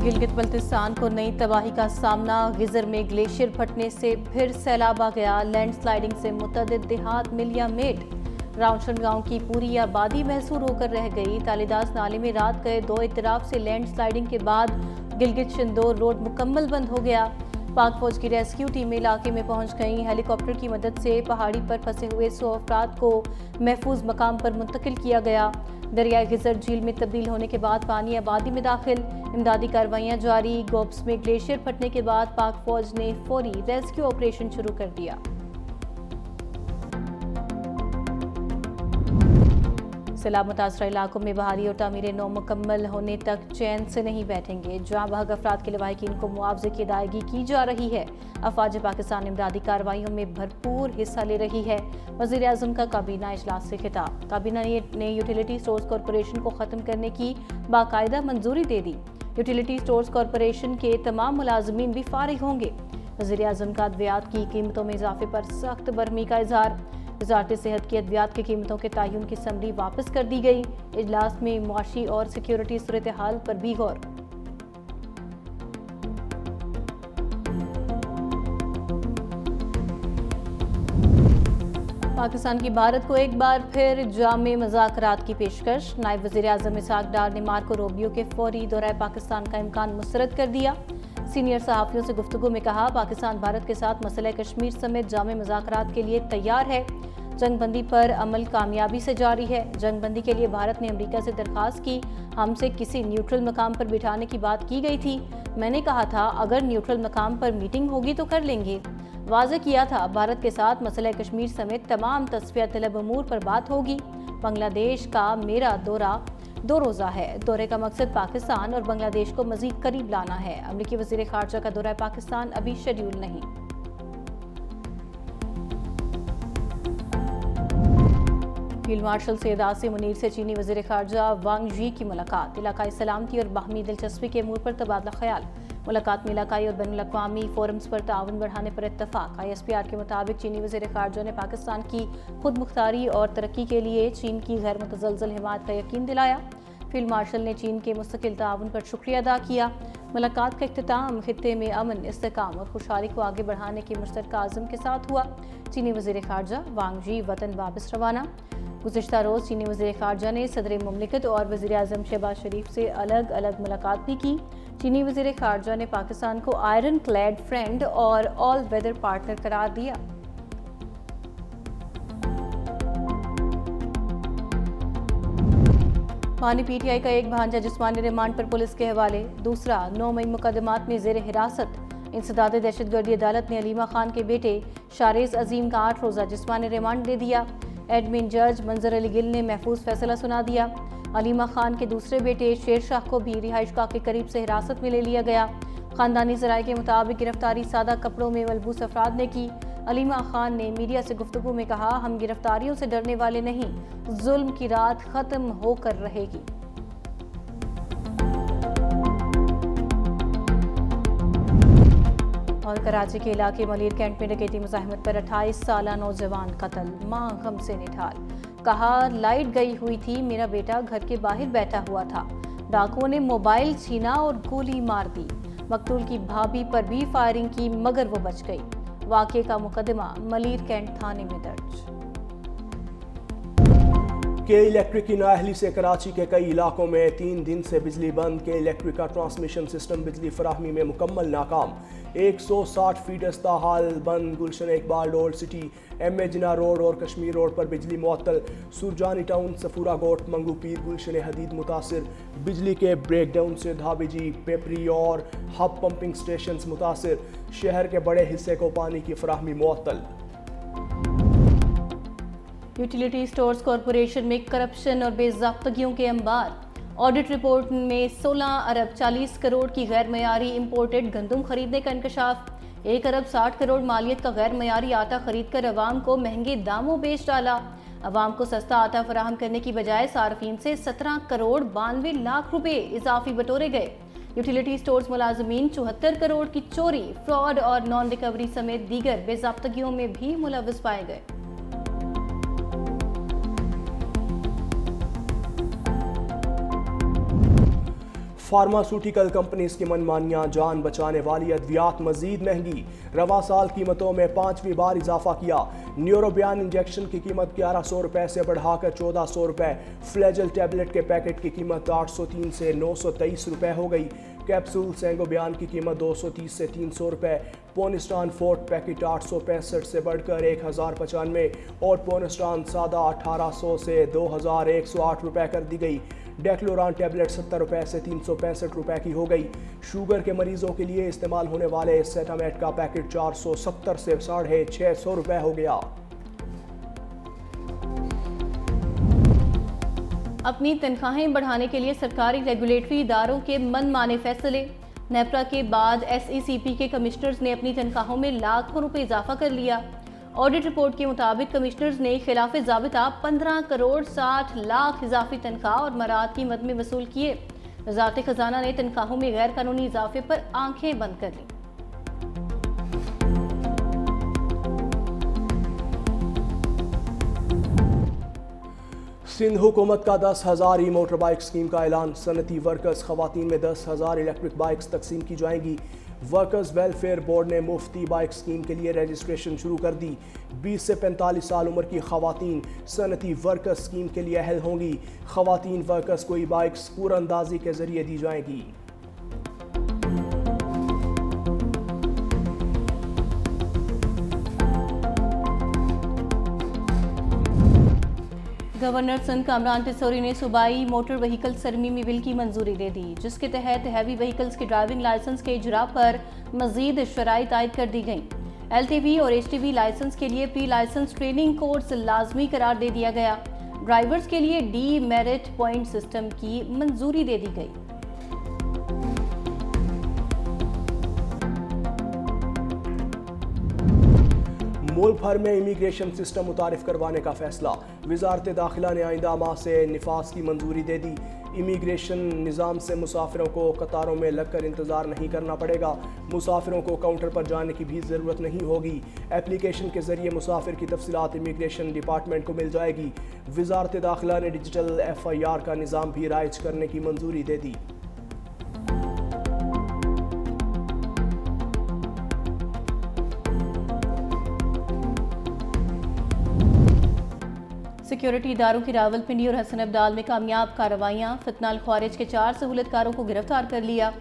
गिलगित बल्तिस्तान को नई तबाही का सामना। गिजर में ग्लेशियर फटने से फिर सैलाब आ गया। लैंडस्लाइडिंग से मुतअद्दिद देहात मिलिया मेट। राउशन गांव की पूरी आबादी महसूर होकर रह गई। तालिदास नाले में रात गए 2 इतराफ से लैंडस्लाइडिंग के बाद गिलगित शिंदोर रोड मुकम्मल बंद हो गया। पाक फौज की रेस्क्यू टीमें इलाके में पहुंच गईं। हेलीकॉप्टर की मदद से पहाड़ी पर फंसे हुए 100 अफराद को महफूज मकाम पर मुंतकिल किया गया। दरियाए गिजर झील में तब्दील होने के बाद पानी आबादी में दाखिल। इमदादी कार्रवाइयां जारी। गोप्स में ग्लेशियर फटने के बाद पाक फौज ने फौरी रेस्क्यू ऑपरेशन शुरू कर दिया। सैलाब मुतासरा इलाकों में बहाली और तामीरें नौ मुकम्मल होने तक चैन से नहीं बैठेंगे। जहां बहक अफराद के लवाहिकीन को मुआवजे की अदायगी की जा रही है। अफवाज पाकिस्तान इमदादी कार्रवाइयों में भरपूर हिस्सा ले रही है। वज़ीर आज़म का काबीना इजलास से खिताब। काबीना ने यूटिलिटी स्टोर्स कॉरपोरेशन को ख़त्म करने की बाकायदा मंजूरी दे दी। यूटिलिटी स्टोर्स कॉरपोरेशन के तमाम मुलाजमीन भी फारिग होंगे। वज़ीर आज़म का अद्वियात की कीमतों में इजाफे पर सख्त बरहमी का इजहार। वज़ारत सेहत की अद्वियात की कीमतों के तयन की समरी वापस कर दी गई। इजलास में मुआशी और सिक्योरिटी सूरत हाल पर भी गौर। पाकिस्तान की भारत को एक बार फिर जामे मुज़ाकरात की पेशकश। नायब वज़ीर आज़म इसहाक डार ने मार्को रूबियो के फौरी दौरे पाकिस्तान का इम्कान मुस्तरद कर दिया। सीनियर सहाफ़ियों से गुफ्तगू में कहा, पाकिस्तान भारत के साथ मसला कश्मीर समेत जामे मुज़ाकरात के लिए तैयार है। जंगबंदी पर अमल कामयाबी से जारी है। जंगबंदी के लिए भारत ने अमेरिका से दरख्वास्त की। हमसे किसी न्यूट्रल मकाम पर बिठाने की बात की गई थी। मैंने कहा था अगर न्यूट्रल मकाम पर मीटिंग होगी तो कर लेंगे। वाज़े किया था भारत के साथ मसला कश्मीर समेत तमाम तस्फिया तलब अमूर पर बात होगी। बांग्लादेश का मेरा दौरा 2 रोज़ा है। दौरे का मकसद पाकिस्तान और बांग्लादेश को मज़ीद करीब लाना है। अमरीकी वज़ीर ख़ारजा का दौरा पाकिस्तान अभी शेड्यूल नहीं। फील्ड मार्शल सैयद आसिम मुनीर से चीनी वज़ीर ख़ारजा वांग यी की मुलाकात। इलाकाई सलामती और बाहमी दिलचस्पी के अमूर पर तबादला ख्याल। मुलाकात में इलाकाई और बैनुल-अक़वामी फोरम्स पर ताउन बढ़ाने पर इत्तफ़ाक़। ISPR के मुताबिक चीनी वज़ीर ख़ारजा ने पाकिस्तान की खुद मुख्तारी और तरक्की के लिए चीन की गैर मुतज़लज़ल हिमायत का यकीन दिलाया। फील्ड मार्शल ने चीन के मुस्तकिल ताउन पर शुक्रिया अदा किया। मुलाकात का इख्तिताम खित्ते में अमन, इस्तेहकाम और खुशहाली को आगे बढ़ाने के मुश्तरका आज़म के साथ हुआ। चीनी वज़ीर ख़ारजा वांग यी वतन वापस रवाना। गुज़िश्ता रोज़ चीनी वज़ीर ख़ारजा ने सदर मुमलिकत और वज़ीर आज़म शहबाज शरीफ से अलग अलग मुलाकात भी की। चीनी वज़ीर ख़ारजा ने पाकिस्तान को आयरन क्लैड फ्रेंड और ऑल वेदर पार्टनर करार दिया। मानी PTI का एक भांजा जिस्मानी रिमांड पर पुलिस के हवाले। दूसरा 9 मई मुकदमात में ज़ेर हिरासत। इंसदाद दहशतगर्दी अदालत ने अलीमा खान के बेटे शारेज़ अजीम का 8 रोज़ा जिस्मानी रिमांड दे दिया। एडमिन जज मंजर अली गिल ने महफूज फैसला सुना दिया। अलीमा खान के दूसरे बेटे शेर शाह को भी रिहाइशगाह के करीब से हिरासत में ले लिया गया। खानदानी ज़राए के मुताबिक गिरफ्तारी सादा कपड़ों में मलबूस अफराद ने की। अलीमा खान ने मीडिया से गुफ्तगू में कहा, हम गिरफ्तारियों से डरने वाले नहीं, जुल्म की रात ख़त्म होकर रहेगी। और कराची के इलाके मलिर कैंट में डकैती मुज़ाहिमत पर 28 साला नौजवान कत्ल। मां गम से निठाल। कहा, लाइट गई हुई थी, मेरा बेटा घर के बाहर बैठा हुआ था। डाकुओं ने मोबाइल छीना और गोली मार दी। मकतूल की भाभी पर भी फायरिंग की मगर वो बच गई। वाक़े का मुकदमा मलिर कैंट थाने में दर्ज। के इलेक्ट्रिक की नाअहली से कराची के कई इलाकों में 3 दिन से बिजली बंद। के इलेक्ट्रिक का ट्रांसमिशन सिस्टम बिजली फराहमी में मुकम्मल नाकाम। 160 फीट अस्ताहाल बंद। गुलशन इकबाल रोड, सिटी MA जिना रोड और कश्मीर रोड पर बिजली मुअत्तल। सुरजानी टाउन, सफूरा गोट, मंगू पीर, गुलशन हदीद मुतासिर। बिजली के ब्रेकडाउन से धाबेजी, पेपरी और हब पंपिंग स्टेशन मुतासिर। शहर के बड़े हिस्से को पानी की फराहमी मुअत्तल। यूटिलिटी स्टोर्स कॉरपोरेशन में करप्शन और बेज़ाब्तगियों के अंबार। ऑडिट रिपोर्ट में 16 अरब 40 करोड़ की गैर मयारी इम्पोर्टेड गंदम खरीदने का इंकशाफ। 1 अरब 60 करोड़ मालियत का गैर मयारी आटा खरीद कर अवाम को महंगे दामों बेच डाला। अवाम को सस्ता आटा फराहम करने की बजाय सार्फिन से 17 करोड़ 92 लाख रुपए इजाफी बटोरे गए। यूटिलिटी स्टोर्स मुलाजमीन 74 करोड़ की चोरी, फ्रॉड और नॉन रिकवरी समेत दीगर बेज़ाब्तगियों में भी मुलव्वस पाए गए। फार्मास्यूटिकल कंपनीज की मनमानियां, जान बचाने वाली अद्वियात मजीद महंगी। रवा साल कीमतों में 5वीं बार इजाफा किया। न्यूरोबियान इंजेक्शन की कीमत 1100 रुपये से बढ़ाकर 1400 रुपये। फ्लैजल टैबलेट के पैकेट की कीमत 803 से 923 रुपये हो गई। कैप्सूल सेंगोबियान की कीमत 230 से 300 रुपये। पोनिस्टान फोर्ट पैकेट 865 से बढ़कर 1095 और पोनिस्टान सादा 1800 से 2108 रुपये कर दी गई। डेक्लोरान टैबलेट 70 रुपये से 365 रुपये की हो गई। शुगर के मरीजों के लिए इस्तेमाल होने वाले सेटामेट का पैकेट 470 से 650 रुपये हो गया। अपनी तनख्वाहें बढ़ाने के लिए सरकारी रेगुलेटरी इदारों के मनमाने फैसले। नेपरा के बाद SECP के कमिश्नर्स ने अपनी तनख्वाहों में लाखों रुपए इजाफा कर लिया। ऑडिट रिपोर्ट के मुताबिक कमिश्नर्स ने खिलाफ ज़ाबिता 15 करोड़ 60 लाख इजाफी तनख्वाह और मराद की मद में वसूल किए। वज़ारत खजाना ने तनख्वाहों में गैर कानूनी इजाफे पर आंखें बंद कर ली। सिंध हुकूमत का 10,000 ई मोटर बाइक स्कीम का ऐलान। सनती वर्कर्स खवातीन में 10,000 इलेक्ट्रिक बाइक्स तकसीम की जाएंगी। वर्कर्स वेलफेयर बोर्ड ने मुफ्ती बाइक स्कीम के लिए रजिस्ट्रेशन शुरू कर दी। 20 से 45 साल उम्र की खवातीन सनती वर्कर्स स्कीम के लिए अहल होंगी। खवातीन वर्कर्स को ई बाइक्स पूरंदाजी के जरिए दी जाएंगी। गवर्नर सिंध कामरान तिसौरी ने सूबाई मोटर व्हीकल तरमीमी बिल की मंजूरी दे दी, जिसके तहत हैवी व्हीकल्स के ड्राइविंग लाइसेंस के इजरा पर मजीद शराइत आयद कर दी गई। LTV और HTV लाइसेंस के लिए प्री लाइसेंस ट्रेनिंग कोर्स लाजमी करार दे दिया गया। ड्राइवर्स के लिए डी मेरिट पॉइंट सिस्टम की मंजूरी दे दी गई। मुल्क भर में इमिग्रेशन सिस्टम मुतारिफ करवाने का फैसला। वजारत दाखिला ने आइंदा माह से निफाज की मंजूरी दे दी। इमिग्रेशन निज़ाम से मुसाफिरों को कतारों में लगकर इंतज़ार नहीं करना पड़ेगा। मुसाफिरों को काउंटर पर जाने की भी ज़रूरत नहीं होगी। एप्लीकेशन के ज़रिए मुसाफिर की तफसीलात इमिग्रेशन डिपार्टमेंट को मिल जाएगी। वजारत दाखिला ने डिजिटल FIR का निज़ाम भी राइज करने की मंजूरी दे दी। सिक्योरिटी इदारों की रावलपिंडी और हसन अब्दाल में कामयाब कार्रवाइयाँ। फितनाल ख्वारिज के 4 सहूलतकारों को गिरफ्तार कर लिया।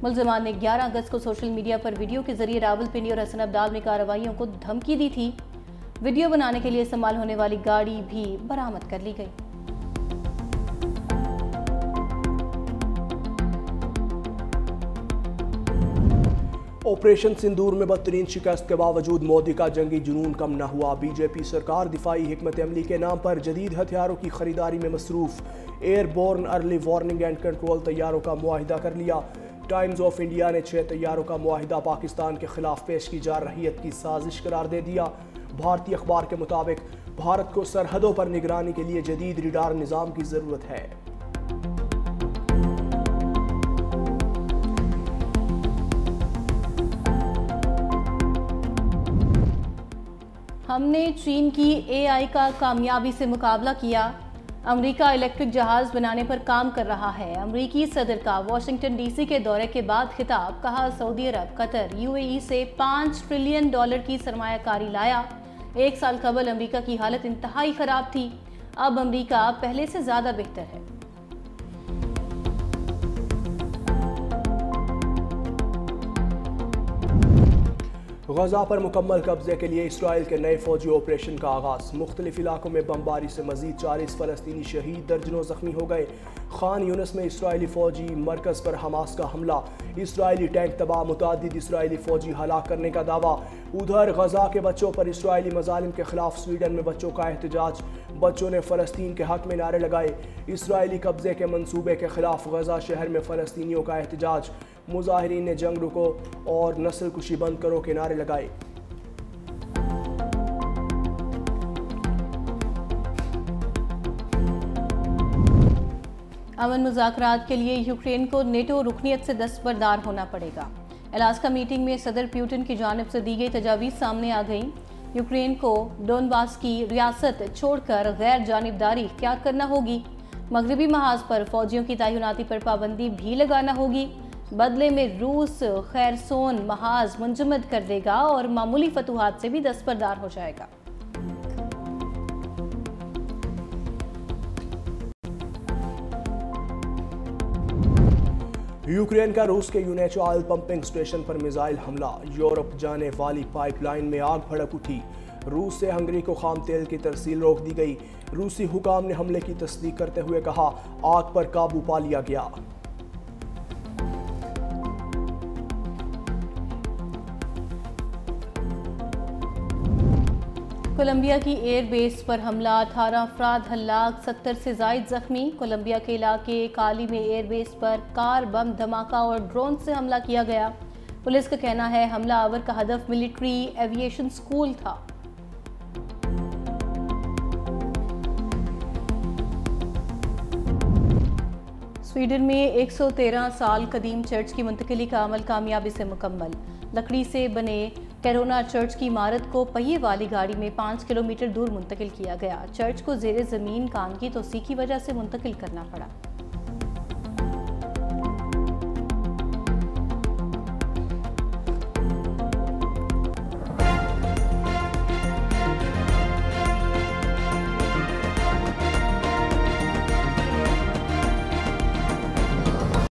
मुलजमान ने 11 अगस्त को सोशल मीडिया पर वीडियो के जरिए रावलपिंडी और हसन अब्दाल में कार्रवाइयों को धमकी दी थी। वीडियो बनाने के लिए इस्तेमाल होने वाली गाड़ी भी बरामद कर ली गई। ऑपरेशन सिंदूर में बदतरीन शिकस्त के बावजूद मोदी का जंगी जुनून कम न हुआ। BJP सरकार दिफाई हिकमत अमली के नाम पर जदीद हथियारों की खरीदारी में मसरूफ। Airborne early warning and control तैयारों का मुआहिदा कर लिया। टाइम्स ऑफ इंडिया ने 6 तैयारों का मुआहिदा पाकिस्तान के खिलाफ पेश की जा रहीयत की साजिश करार दे दिया। भारतीय अखबार के मुताबिक भारत को सरहदों पर निगरानी के लिए जदीद रडार निज़ाम की ज़रूरत है। हमने चीन की AI का कामयाबी से मुकाबला किया। अमेरिका इलेक्ट्रिक जहाज बनाने पर काम कर रहा है। अमेरिकी सदर का वाशिंगटन DC के दौरे के बाद खिताब। कहा सऊदी अरब, कतर, UAE से $5 ट्रिलियन की सरमायाकारी लाया। 1 साल कबल अमेरिका की हालत इंतहाई ख़राब थी। अब अमेरिका पहले से ज़्यादा बेहतर है। गजा पर मुकम्मल कब्जे के लिए इसराइल के नए फौजी ऑपरेशन का आगाज। मुख्तलिफ इलाकों में बमबारी से मजीद 40 फ़लस्तीनी शहीद, दर्जनों जख्मी हो गए। खान यूनिस में इसराइली फौजी मरकज़ पर हमास का हमला। इसराइली टैंक तबाह, मुतादिद इसराइली फौजी हलाक करने का दावा। उधर गजा के बच्चों पर इसराइली मजालिम के खिलाफ स्वीडन में बच्चों का एहतजाज। बच्चों ने फ़लस्तीन के हक में नारे लगाए। इसराइली कब्जे के मंसूबे के खिलाफ गजा शहर में फ़लस्तीनियों का एहतजाज। मुजाहिरीन ने जंग रुको और नस्ल कुशी बंद करो के नारे लगाए। अमन मुज़ाकरात के लिए यूक्रेन को नेटो रुकनियत से दस्तबरदार होना पड़ेगा। अलास्का मीटिंग में सदर पुतिन की जानिब से दी गई तजावीज़ सामने आ गई। यूक्रेन को डोनबास की रियासत छोड़कर गैर जानिबदारी इख्तियार करना होगी। मगरबी महाज पर फौजियों की तैनाती पर पाबंदी भी लगाना होगी। बदले में रूस खैरसोन महाज मुंजमद कर देगा और मामूली फतूहात से भी दस्तबरदार हो जाएगा। यूक्रेन का रूस के यूनेचो ऑयल पंपिंग स्टेशन पर मिसाइल हमला। यूरोप जाने वाली पाइपलाइन में आग भड़क उठी। रूस से हंगरी को खाम तेल की तरसील रोक दी गई। रूसी हुकाम ने हमले की तस्दीक करते हुए कहा, आग पर काबू पा लिया गया। कोलंबिया की एयरबेस पर हमला, 18 अफराद हलाक, 70 से जायद जख्मी। कोलंबिया के इलाके काली में एयरबेस पर कार बम धमाका और ड्रोन से हमला किया गया। पुलिस का कहना है हमला आवर का हदफ मिलिट्री एविएशन स्कूल था। स्वीडन में 113 साल कदीम चर्च की मुंतकिली का अमल कामयाबी से मुकम्मल। लकड़ी से बने कैरोना चर्च की इमारत को पहिए वाली गाड़ी में 5 किलोमीटर दूर मुंतकिल किया गया। चर्च को ज़ेरे ज़मीन काम की तोसी की वजह से मुंतकिल करना पड़ा।